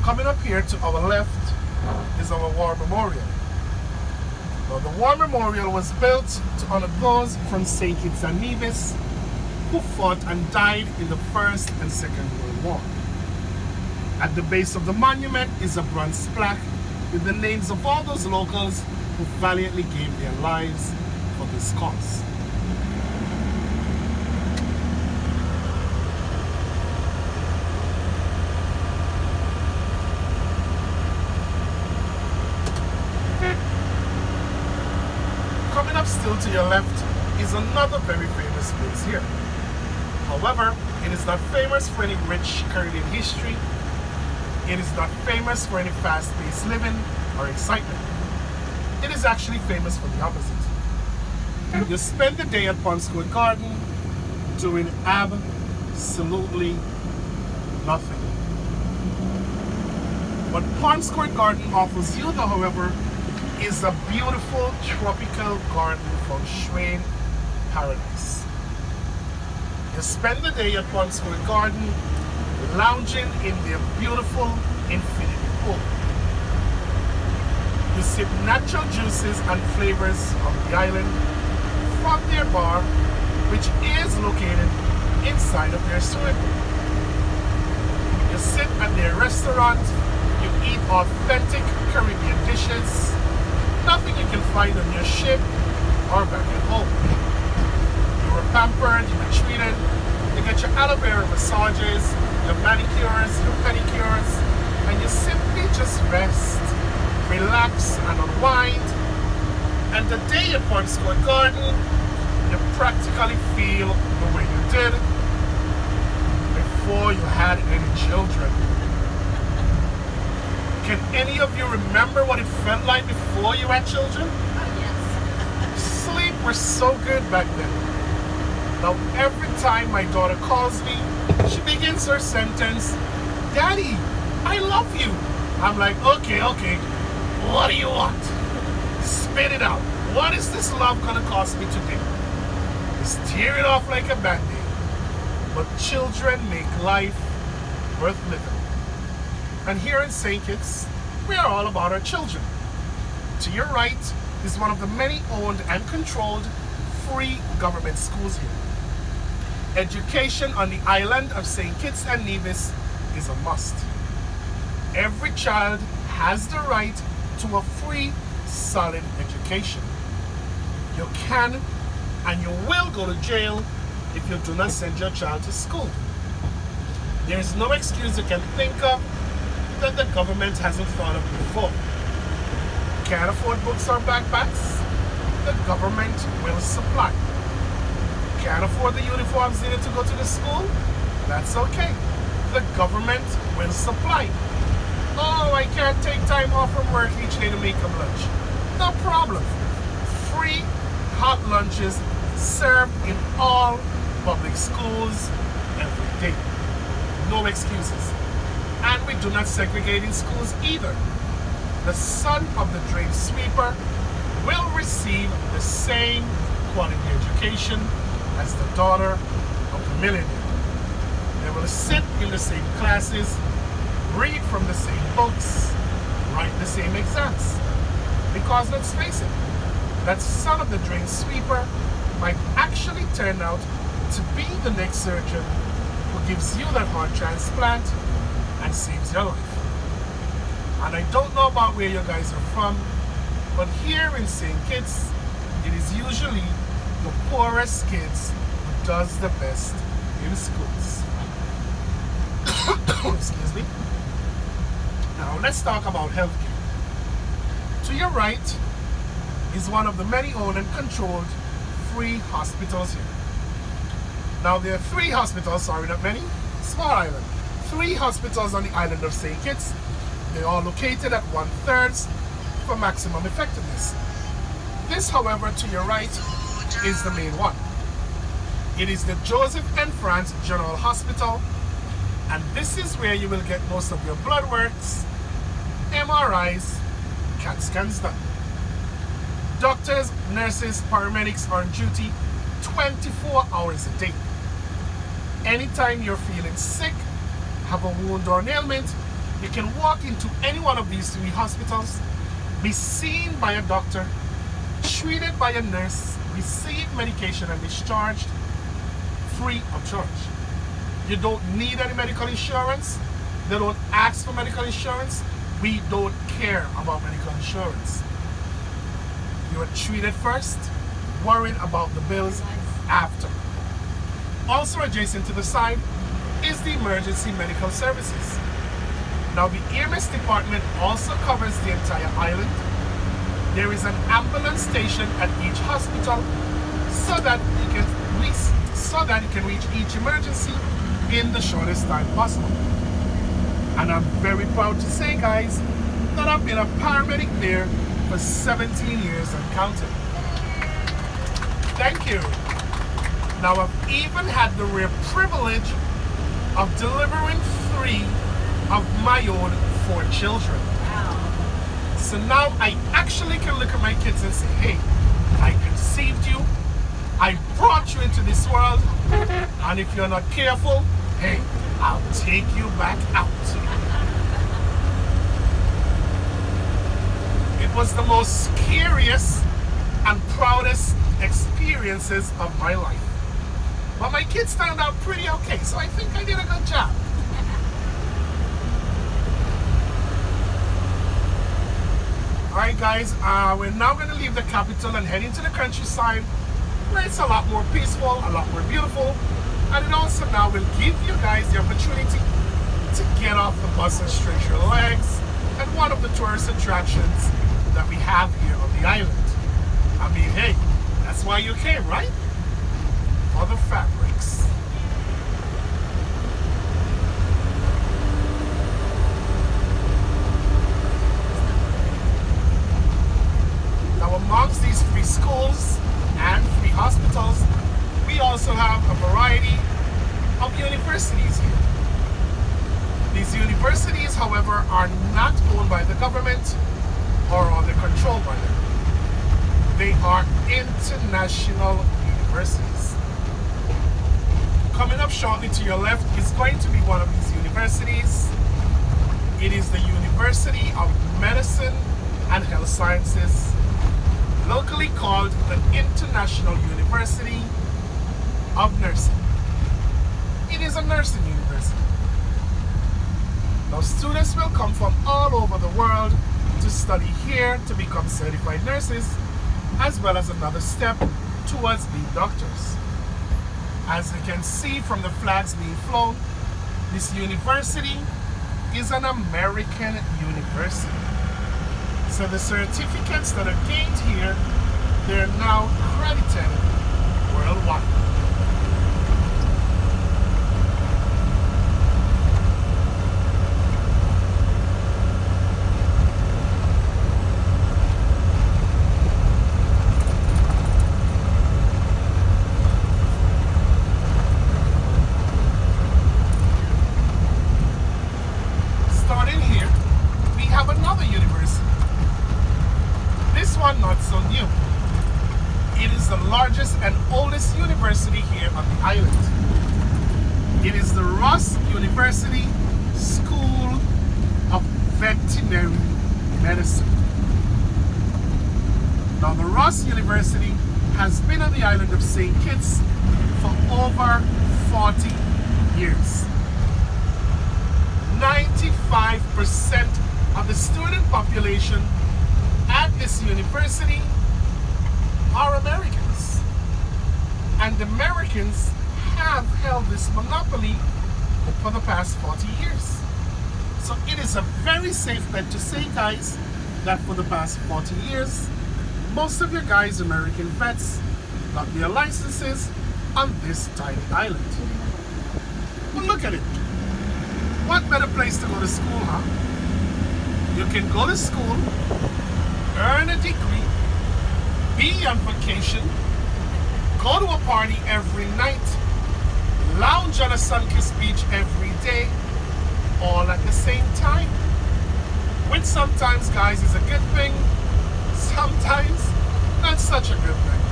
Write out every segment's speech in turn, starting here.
Coming up here to our left is our War Memorial. Now, the War Memorial was built to honor those from St. Kitts and Nevis who fought and died in the First and Second World War. At the base of the monument is a bronze plaque with the names of all those locals who valiantly gave their lives for this cause. Coming up still to your left is another very famous place here. However, it is not famous for any rich Caribbean history. It is not famous for any fast-paced living or excitement. It is actually famous for the opposite. You spend the day at Palm Square Garden doing absolutely nothing. What Palm Square Garden offers you, though, however, is a beautiful tropical garden feng shui paradise. You spend the day at Palm Square Garden lounging in their beautiful infinity pool. You sip natural juices and flavors of the island from their bar, which is located inside of their swimming pool. You sit at their restaurant, you eat authentic Caribbean dishes, nothing you can find on your ship or back at home. You were pampered, you were treated, you get your aloe vera massages, your manicures, your pedicures, and you simply just rest, relax, and unwind. And the day at Palm Square Garden, you practically feel the way you did before you had any children. Can any of you remember what it felt like before you had children? Yes. Sleep was so good back then. Now every time my daughter calls me, she begins her sentence, "Daddy, I love you." I'm like, okay, what do you want? Spit it out. What is this love gonna cost me today? Just tear it off like a band-aid. But children make life worth living. And here in St. Kitts, we are all about our children. To your right is one of the many owned and controlled free government schools here. Education on the island of St. Kitts and Nevis is a must. Every child has the right to a free, solid education. You can and you will go to jail if you do not send your child to school. There is no excuse you can think of that the government hasn't thought of before. Can't afford books or backpacks? The government will supply. Can't afford the uniforms needed to go to the school? That's okay. The government will supply. Oh, I can't take time off from work each day to make them lunch. No problem. Free hot lunches served in all public schools every day. No excuses. And we do not segregate in schools either. The son of the drain sweeper will receive the same quality education as the daughter of the millionaire. They will sit in the same classes, read from the same books, write the same exams. Because let's face it, that son of the drain sweeper might actually turn out to be the next surgeon who gives you that heart transplant and saves your life. And I don't know about where you guys are from, but here in St. Kitts, it is usually the poorest kids who does the best in schools. Excuse me. Now let's talk about healthcare. To your right is one of the many owned and controlled free hospitals here. Now there are 3 hospitals, sorry not many, small island. 3 hospitals on the island of St. Kitts. They are located at 1/3 for maximum effectiveness. This, however, to your right is the main one. It is the Joseph and France General Hospital, and this is where you will get most of your blood works, MRIs, CAT scans done. Doctors, nurses, paramedics are on duty 24 hours a day. Anytime you're feeling sick, have a wound or an ailment, You can walk into any one of these three hospitals, be seen by a doctor, treated by a nurse, receive medication and discharged free of charge. You don't need any medical insurance. They don't ask for medical insurance. We don't care about medical insurance. You are treated first, worried about the bills after. Also adjacent to the side is the emergency medical services. Now the EMS department also covers the entire island. There is an ambulance station at each hospital so that you can reach each emergency in the shortest time possible. And I'm very proud to say, guys, that I've been a paramedic there for 17 years and counting. Thank you. Now I've even had the rare privilege of delivering 3 of my own 4 children. Wow. So now I actually can look at my kids and say, hey, I conceived you, I brought you into this world, and if you're not careful, hey, I'll take you back out. It was the most scariest and proudest experiences of my life. But my kids turned out pretty okay, so I think I did a good job. Alright guys, we're now going to leave the capital and head into the countryside, where it's a lot more peaceful, a lot more beautiful, and it also now will give you guys the opportunity to get off the bus and stretch your legs at one of the tourist attractions that we have here on the island. I mean, hey, that's why you came, right? For the fabrics. Now amongst these 3 schools and 3 hospitals, we also have a variety of universities here. These universities, however, are not owned by the government or are they controlled by them. They are international universities. Coming up shortly to your left is going to be one of these universities. It is the University of Medicine and Health Sciences, locally called the International University of Nursing. It is a nursing university. Now students will come from all over the world to study here to become certified nurses, as well as another step towards being doctors. As you can see from the flags being flown, this university is an American university. So the certificates that are gained here, they're now credited worldwide. Starting here, we have another university. This one not so new. It is the largest and oldest university here on the island. It is the Ross University School of Veterinary Medicine. Now the Ross University has been on the island of St. Kitts for over 40 years. 95% of the student population at this university are Americans. And Americans have held this monopoly for the past 40 years. So it is a very safe bet to say, guys, that for the past 40 years, most of your guys, American vets, got their licenses on this tiny island. Well, look at it. What better place to go to school, huh? You can go to school, earn a degree, be on vacation, go to a party every night, lounge on a sun-kissed beach every day, all at the same time. Which sometimes, guys, is a good thing, sometimes not such a good thing.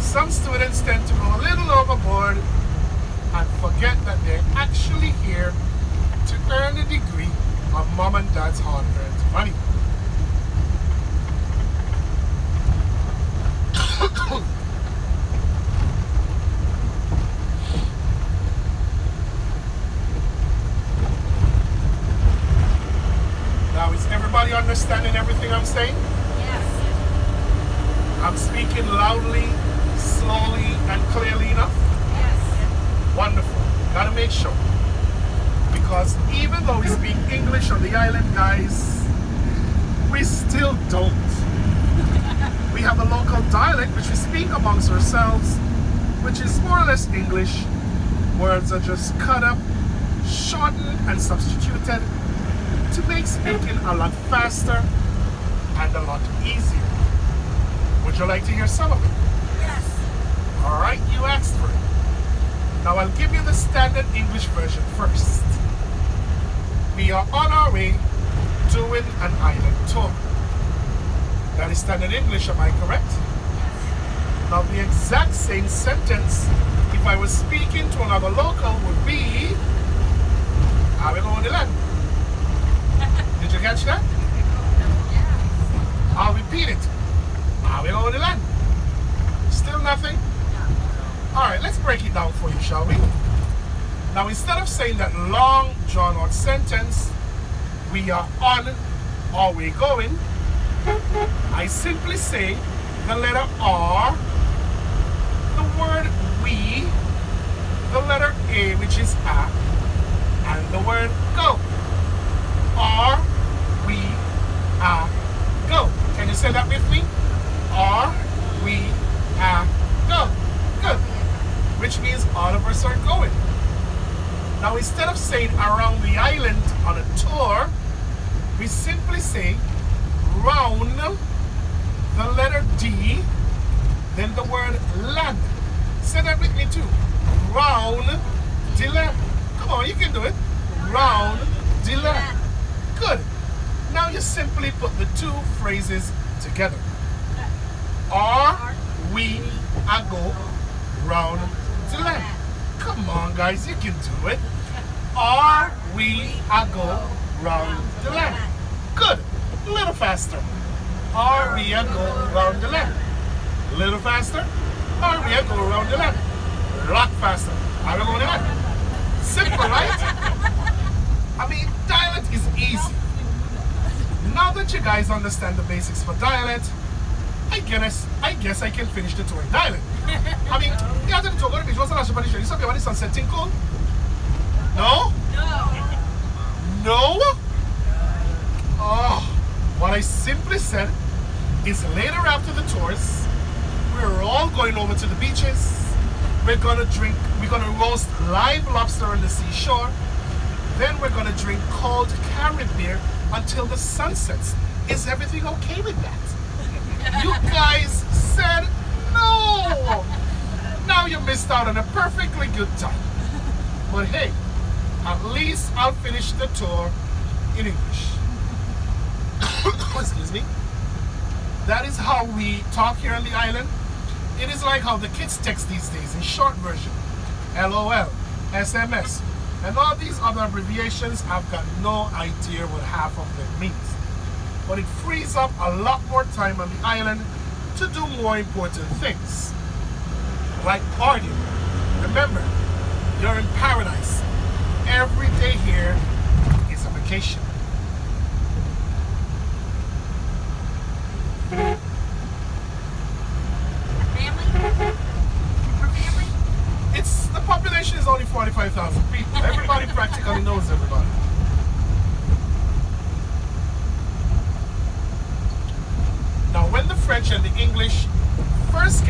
Some students tend to go a little overboard and forget that they're actually here to earn a degree of mom and dad's hard-earned money. Now, is everybody understanding everything I'm saying? Yes. I'm speaking loudly, slowly, and clearly enough? Yes. Wonderful. Gotta make sure. Because even though we speak English on the island, guys, we still don't. We have a local dialect which we speak amongst ourselves, which is more or less English. Words are just cut up, shortened, and substituted to make speaking a lot faster and a lot easier. Would you like to hear some of it? Yes. Alright, you asked for it. Now I'll give you the standard English version first. We are on our way doing an island tour. That is standard English, am I correct? Now the exact same sentence, if I was speaking to another local, would be, are we going to land? Did you catch that? I'll repeat it. Are we going to land? Still nothing? Alright, let's break it down for you, shall we? Now instead of saying that long drawn out sentence, we are on or we going, I simply say the letter R, the word we, the letter A, which is a, and the word go. R, we, a, go. Can you say that with me? R, we, a, go. Good. Which means all of us are going. Now instead of saying around the island on a tour, we simply say round the letter D, then the word land. Say that with me too. Round the land. Come on, you can do it. Round the land. Good. Now you simply put the two phrases together. Are we a go round the land? Come on, guys, you can do it. Are we a go round the land? Good. A little faster. Are we a go round the land? A little faster. Are we a go round the land? A lot faster. Are we going to land? Simple, right? I mean, dialect is easy. Now that you guys understand the basics for dialect, I guess I can finish the tour in dialect. I mean, you have to talk about it. What's the last one? You said the sunset thing cool? No? No? Oh, what I simply said is later after the tours, we're all going over to the beaches. We're gonna roast live lobster on the seashore. Then we're gonna drink cold Carib beer until the sun sets. Is everything okay with that? You guys said no! Now you missed out on a perfectly good time. But hey, at least I'll finish the tour in English. Excuse me. That is how we talk here on the island. It is like how the kids text these days in short version. LOL, SMS, and all these other abbreviations. I've got no idea what half of them means. But it frees up a lot more time on the island to do more important things. Like partying. Remember, you're in paradise. Every day here is a vacation. The population is only 45,000 people. Everybody practically knows everybody. Now, when the French and the English first came